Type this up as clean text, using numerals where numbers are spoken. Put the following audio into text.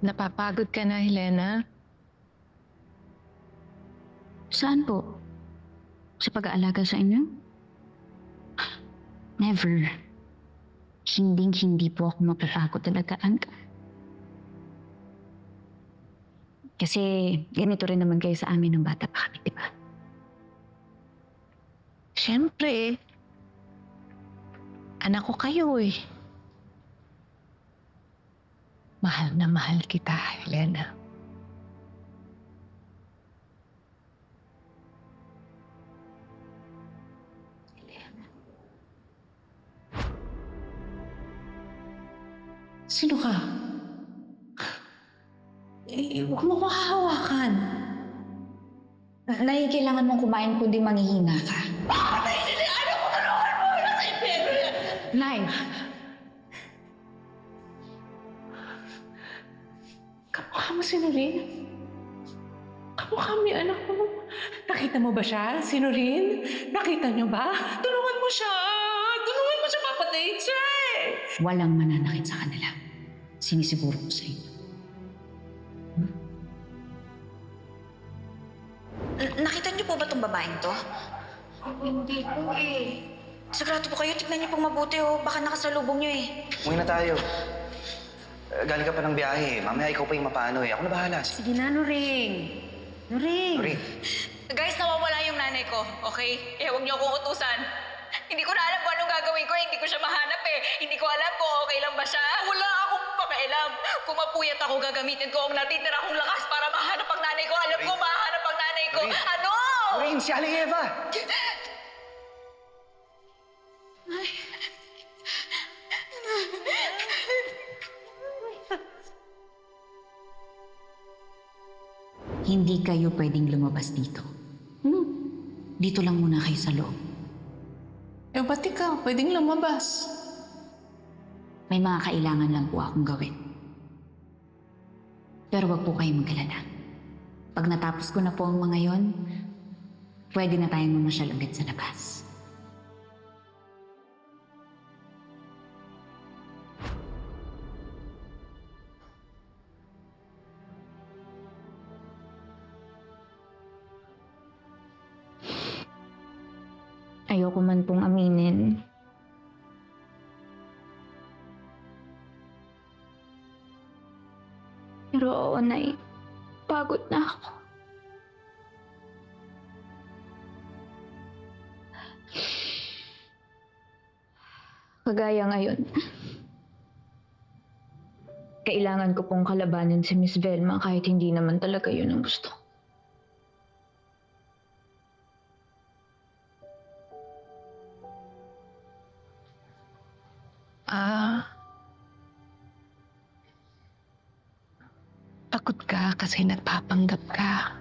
Napapagod ka na, Helena? Saan po? Sa pag-aalaga sa inyo? Never. Hindi po ako mapapagod talaga. Kasi ganito rin naman kayo sa amin ng bata pa kami, di ba? Siyempre, anak ko kayo eh. Mahal na mahal kita, Helena. Sino ka? Huwag mo ko hahawakan. Nay, kailangan mong kumain kundi manghihina ka. Ano ko tulungan mo? Nasa impero yan! Nay! Kamukha mo si Noreen? Kamukha mo yung anak ko. Nakita mo ba siya, si Noreen? Nakita niyo ba? Tulungan mo siya! Tulungan mo siya, papatayin siya eh! Walang mananakit sa kanila. Sinisiguro ko sa inyo. Nakita niyo po ba tong babaeng to? Hindi po eh. Sigurado po kayo, tignan niyo pong mabuti oh. Baka nakasalubong niyo eh. Umuwi na tayo. Galing ka pa ng biyahe. Mamaya ikaw pa yung mapano eh. Ako na bahala. Sige na, Nuring. Nuring! Sorry. Guys, nawawala yung nanay ko, okay? Kaya huwag niyo akong utusan. Hindi ko na alam kung anong gagawin ko. Hindi ko siya mahanap eh. Hindi ko alam kung okay lang ba siya. Wala akong pakialam. Kung mapuyat ako, gagamitin ko ang natitira kong lakas para mahanap ang nanay ko. Alam ko, mahanap ang nanay ko. Marie. Ano? Maureen, si Aling Eva! Hindi kayo pwedeng lumabas dito. Dito lang muna kayo sa loob. Eh, ba't ikaw? Pwedeng lumabas. May mga kailangan lang po akong gawin. Pero wag po kayong mag-alala. Pag natapos ko na po ang mga yon, pwede na tayong mamasyal ulit sa labas. Ayoko man pong aminin. Pero oo, Nay. Pagod na ako. Kagaya ngayon. Kailangan ko pong kalabanin si Miss Velma kahit hindi naman talaga yun ang gusto ko. Pagod ka kasi nagpapanggap ka.